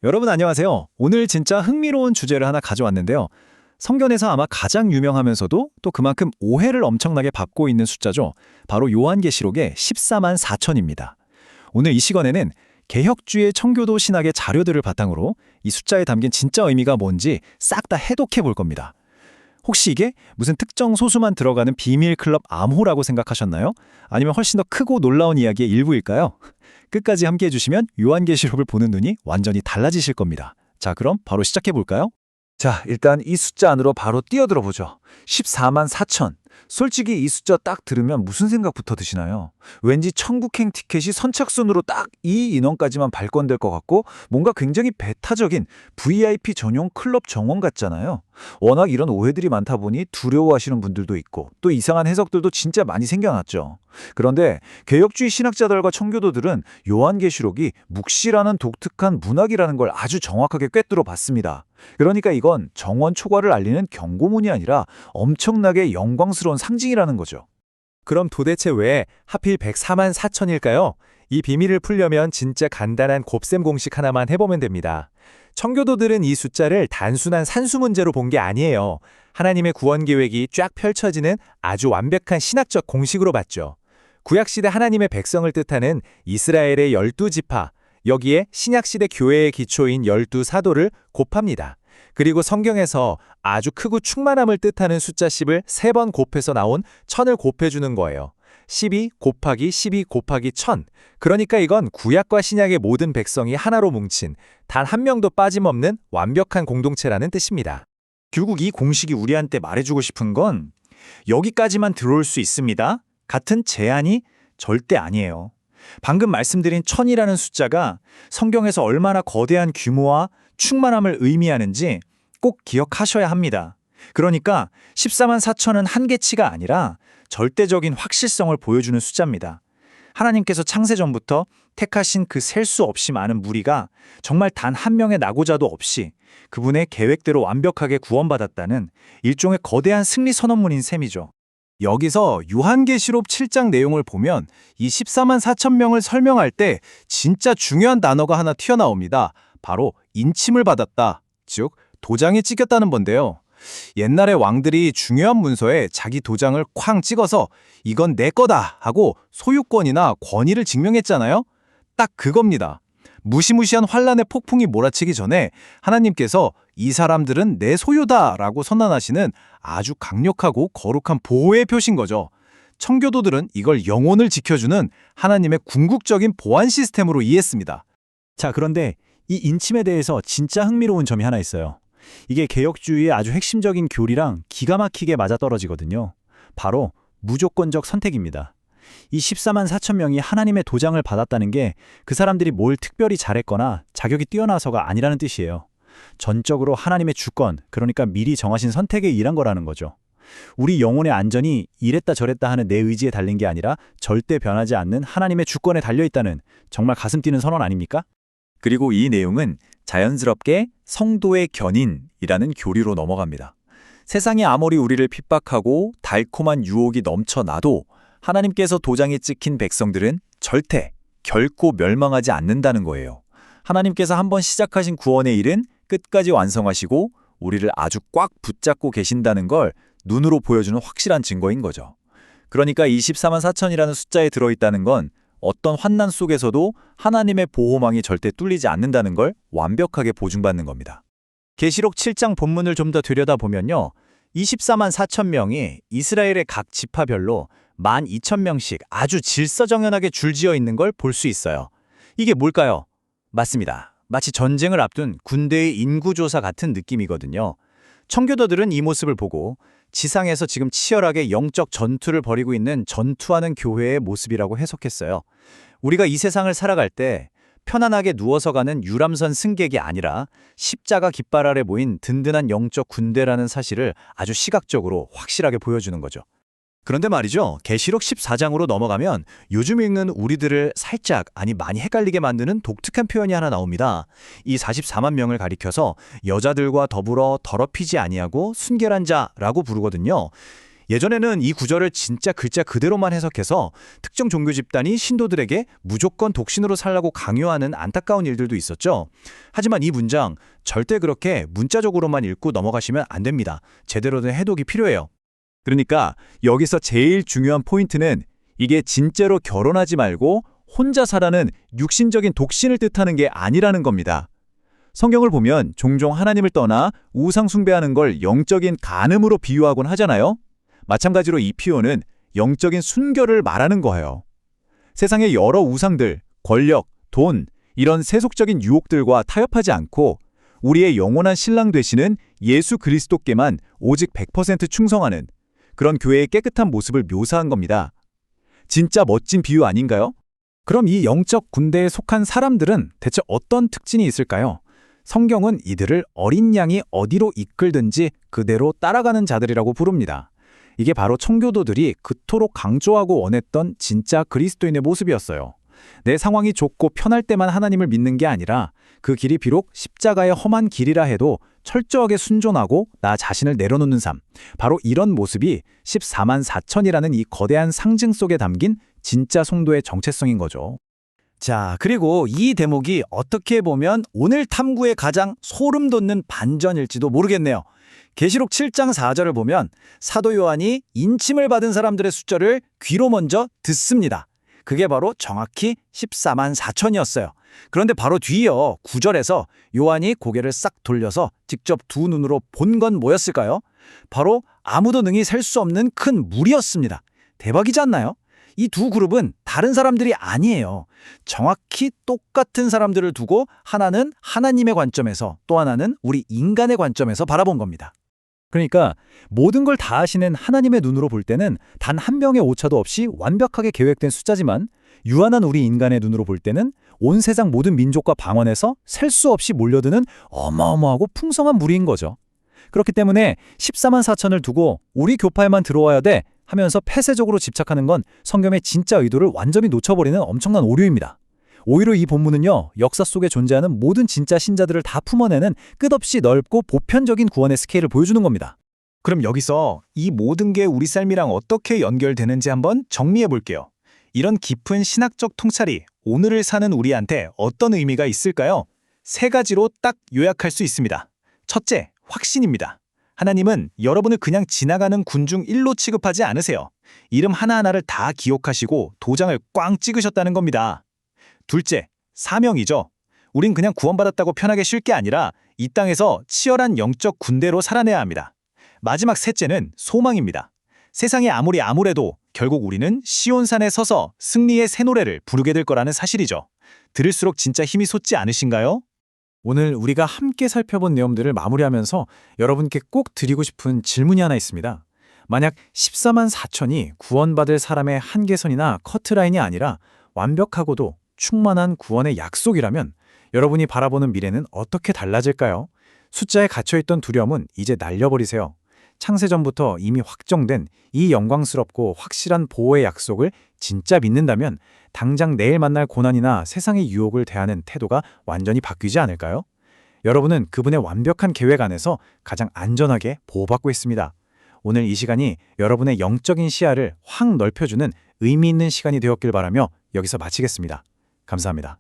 여러분 안녕하세요. 오늘 진짜 흥미로운 주제를 하나 가져왔는데요. 성경에서 아마 가장 유명하면서도 또 그만큼 오해를 엄청나게 받고 있는 숫자죠. 바로 요한계시록의 14만 4천입니다. 오늘 이 시간에는 개혁주의 청교도 신학의 자료들을 바탕으로 이 숫자에 담긴 진짜 의미가 뭔지 싹 다 해독해 볼 겁니다. 혹시 이게 무슨 특정 소수만 들어가는 비밀 클럽 암호라고 생각하셨나요? 아니면 훨씬 더 크고 놀라운 이야기의 일부일까요? 끝까지 함께해 주시면 요한계시록을 보는 눈이 완전히 달라지실 겁니다. 자, 그럼 바로 시작해 볼까요? 자, 일단 이 숫자 안으로 바로 뛰어들어 보죠. 14만 4천. 솔직히 이 숫자 딱 들으면 무슨 생각부터 드시나요? 왠지 천국행 티켓이 선착순으로 딱 이 인원까지만 발권될 것 같고 뭔가 굉장히 배타적인 VIP 전용 클럽 정원 같잖아요. 워낙 이런 오해들이 많다 보니 두려워하시는 분들도 있고 또 이상한 해석들도 진짜 많이 생겨났죠. 그런데 개혁주의 신학자들과 청교도들은 요한계시록이 묵시라는 독특한 문학이라는 걸 아주 정확하게 꿰뚫어 봤습니다. 그러니까 이건 정원 초과를 알리는 경고문이 아니라 엄청나게 영광스러운 상징이라는 거죠. 그럼 도대체 왜 하필 104만 4천일까요? 이 비밀을 풀려면 진짜 간단한 곱셈 공식 하나만 해보면 됩니다. 청교도들은 이 숫자를 단순한 산수 문제로 본 게 아니에요. 하나님의 구원 계획이 쫙 펼쳐지는 아주 완벽한 신학적 공식으로 봤죠. 구약시대 하나님의 백성을 뜻하는 이스라엘의 12지파, 여기에 신약시대 교회의 기초인 12사도를 곱합니다. 그리고 성경에서 아주 크고 충만함을 뜻하는 숫자 10을 3번 곱해서 나온 1000을 곱해주는 거예요. 12 곱하기 12 곱하기 1000. 그러니까 이건 구약과 신약의 모든 백성이 하나로 뭉친 단 한 명도 빠짐없는 완벽한 공동체라는 뜻입니다. 결국 이 공식이 우리한테 말해주고 싶은 건 여기까지만 들어올 수 있습니다. 같은 제한이 절대 아니에요. 방금 말씀드린 1000이라는 숫자가 성경에서 얼마나 거대한 규모와 충만함을 의미하는지 꼭 기억하셔야 합니다. 그러니까 14만 4천은 한계치가 아니라 절대적인 확실성을 보여주는 숫자입니다. 하나님께서 창세 전부터 택하신 그 셀 수 없이 많은 무리가 정말 단 한 명의 낙오자도 없이 그분의 계획대로 완벽하게 구원받았다는 일종의 거대한 승리 선언문인 셈이죠. 여기서 요한계시록 7장 내용을 보면 이 14만 4천 명을 설명할 때 진짜 중요한 단어가 하나 튀어나옵니다. 바로 인침을 받았다, 즉 도장이 찍혔다는 건데요. 옛날에 왕들이 중요한 문서에 자기 도장을 쾅 찍어서 이건 내 거다 하고 소유권이나 권위를 증명했잖아요. 딱 그겁니다. 무시무시한 환란의 폭풍이 몰아치기 전에 하나님께서 이 사람들은 내 소유다라고 선언하시는 아주 강력하고 거룩한 보호의 표시인 거죠. 청교도들은 이걸 영혼을 지켜주는 하나님의 궁극적인 보안 시스템으로 이해했습니다. 자, 그런데 이 인침에 대해서 진짜 흥미로운 점이 하나 있어요. 이게 개혁주의의 아주 핵심적인 교리랑 기가 막히게 맞아떨어지거든요. 바로 무조건적 선택입니다. 이 14만 4천 명이 하나님의 도장을 받았다는 게 그 사람들이 뭘 특별히 잘했거나 자격이 뛰어나서가 아니라는 뜻이에요. 전적으로 하나님의 주권, 그러니까 미리 정하신 선택에 일한 거라는 거죠. 우리 영혼의 안전이 이랬다 저랬다 하는 내 의지에 달린 게 아니라 절대 변하지 않는 하나님의 주권에 달려있다는 정말 가슴 뛰는 선언 아닙니까? 그리고 이 내용은 자연스럽게 성도의 견인이라는 교리로 넘어갑니다. 세상이 아무리 우리를 핍박하고 달콤한 유혹이 넘쳐나도 하나님께서 도장이 찍힌 백성들은 절대, 결코 멸망하지 않는다는 거예요. 하나님께서 한번 시작하신 구원의 일은 끝까지 완성하시고 우리를 아주 꽉 붙잡고 계신다는 걸 눈으로 보여주는 확실한 증거인 거죠. 그러니까 24만 4천이라는 숫자에 들어있다는 건 어떤 환난 속에서도 하나님의 보호망이 절대 뚫리지 않는다는 걸 완벽하게 보증받는 겁니다. 계시록 7장 본문을 좀 더 들여다보면요. 24만 4천 명이 이스라엘의 각 지파별로 12,000명씩 아주 질서정연하게 줄지어 있는 걸 볼 수 있어요. 이게 뭘까요? 맞습니다. 마치 전쟁을 앞둔 군대의 인구조사 같은 느낌이거든요. 청교도들은 이 모습을 보고 지상에서 지금 치열하게 영적 전투를 벌이고 있는 전투하는 교회의 모습이라고 해석했어요. 우리가 이 세상을 살아갈 때 편안하게 누워서 가는 유람선 승객이 아니라 십자가 깃발 아래 모인 든든한 영적 군대라는 사실을 아주 시각적으로 확실하게 보여주는 거죠. 그런데 말이죠. 계시록 14장으로 넘어가면 요즘 읽는 우리들을 살짝, 아니 많이 헷갈리게 만드는 독특한 표현이 하나 나옵니다. 이 44만 명을 가리켜서 여자들과 더불어 더럽히지 아니하고 순결한 자라고 부르거든요. 예전에는 이 구절을 진짜 글자 그대로만 해석해서 특정 종교 집단이 신도들에게 무조건 독신으로 살라고 강요하는 안타까운 일들도 있었죠. 하지만 이 문장 절대 그렇게 문자적으로만 읽고 넘어가시면 안 됩니다. 제대로 된 해독이 필요해요. 그러니까 여기서 제일 중요한 포인트는 이게 진짜로 결혼하지 말고 혼자 살라는 육신적인 독신을 뜻하는 게 아니라는 겁니다. 성경을 보면 종종 하나님을 떠나 우상 숭배하는 걸 영적인 간음으로 비유하곤 하잖아요. 마찬가지로 이 표현은 영적인 순결을 말하는 거예요. 세상의 여러 우상들, 권력, 돈, 이런 세속적인 유혹들과 타협하지 않고 우리의 영원한 신랑 되시는 예수 그리스도께만 오직 100% 충성하는 그런 교회의 깨끗한 모습을 묘사한 겁니다. 진짜 멋진 비유 아닌가요? 그럼 이 영적 군대에 속한 사람들은 대체 어떤 특징이 있을까요? 성경은 이들을 어린 양이 어디로 이끌든지 그대로 따라가는 자들이라고 부릅니다. 이게 바로 청교도들이 그토록 강조하고 원했던 진짜 그리스도인의 모습이었어요. 내 상황이 좋고 편할 때만 하나님을 믿는 게 아니라 그 길이 비록 십자가의 험한 길이라 해도 철저하게 순종하고 나 자신을 내려놓는 삶. 바로 이런 모습이 14만 4천이라는 이 거대한 상징 속에 담긴 진짜 성도의 정체성인 거죠. 자, 그리고 이 대목이 어떻게 보면 오늘 탐구의 가장 소름 돋는 반전일지도 모르겠네요. 계시록 7장 4절을 보면 사도 요한이 인침을 받은 사람들의 숫자를 귀로 먼저 듣습니다. 그게 바로 정확히 14만 4천이었어요. 그런데 바로 뒤이어 9절에서 요한이 고개를 싹 돌려서 직접 두 눈으로 본 건 뭐였을까요? 바로 아무도 능히 셀 수 없는 큰 물이었습니다. 대박이지 않나요? 이 두 그룹은 다른 사람들이 아니에요. 정확히 똑같은 사람들을 두고 하나는 하나님의 관점에서 또 하나는 우리 인간의 관점에서 바라본 겁니다. 그러니까 모든 걸 다 아시는 하나님의 눈으로 볼 때는 단 한 명의 오차도 없이 완벽하게 계획된 숫자지만 유한한 우리 인간의 눈으로 볼 때는 온 세상 모든 민족과 방언에서 셀 수 없이 몰려드는 어마어마하고 풍성한 무리인 거죠. 그렇기 때문에 14만 4천을 두고 우리 교파에만 들어와야 돼 하면서 폐쇄적으로 집착하는 건 성경의 진짜 의도를 완전히 놓쳐버리는 엄청난 오류입니다. 오히려 이 본문은요, 역사 속에 존재하는 모든 진짜 신자들을 다 품어내는 끝없이 넓고 보편적인 구원의 스케일을 보여주는 겁니다. 그럼 여기서 이 모든 게 우리 삶이랑 어떻게 연결되는지 한번 정리해 볼게요. 이런 깊은 신학적 통찰이 오늘을 사는 우리한테 어떤 의미가 있을까요? 세 가지로 딱 요약할 수 있습니다. 첫째, 확신입니다. 하나님은 여러분을 그냥 지나가는 군중 1로 취급하지 않으세요. 이름 하나하나를 다 기억하시고 도장을 꽝 찍으셨다는 겁니다. 둘째, 사명이죠. 우린 그냥 구원받았다고 편하게 쉴 게 아니라 이 땅에서 치열한 영적 군대로 살아내야 합니다. 마지막 셋째는 소망입니다. 세상이 아무리 암울해도 결국 우리는 시온산에 서서 승리의 새 노래를 부르게 될 거라는 사실이죠. 들을수록 진짜 힘이 솟지 않으신가요? 오늘 우리가 함께 살펴본 내용들을 마무리하면서 여러분께 꼭 드리고 싶은 질문이 하나 있습니다. 만약 14만 4천이 구원받을 사람의 한계선이나 커트라인이 아니라 완벽하고도 충만한 구원의 약속이라면 여러분이 바라보는 미래는 어떻게 달라질까요? 숫자에 갇혀있던 두려움은 이제 날려버리세요. 창세전부터 이미 확정된 이 영광스럽고 확실한 보호의 약속을 진짜 믿는다면 당장 내일 만날 고난이나 세상의 유혹을 대하는 태도가 완전히 바뀌지 않을까요? 여러분은 그분의 완벽한 계획 안에서 가장 안전하게 보호받고 있습니다. 오늘 이 시간이 여러분의 영적인 시야를 확 넓혀주는 의미 있는 시간이 되었길 바라며 여기서 마치겠습니다. 감사합니다.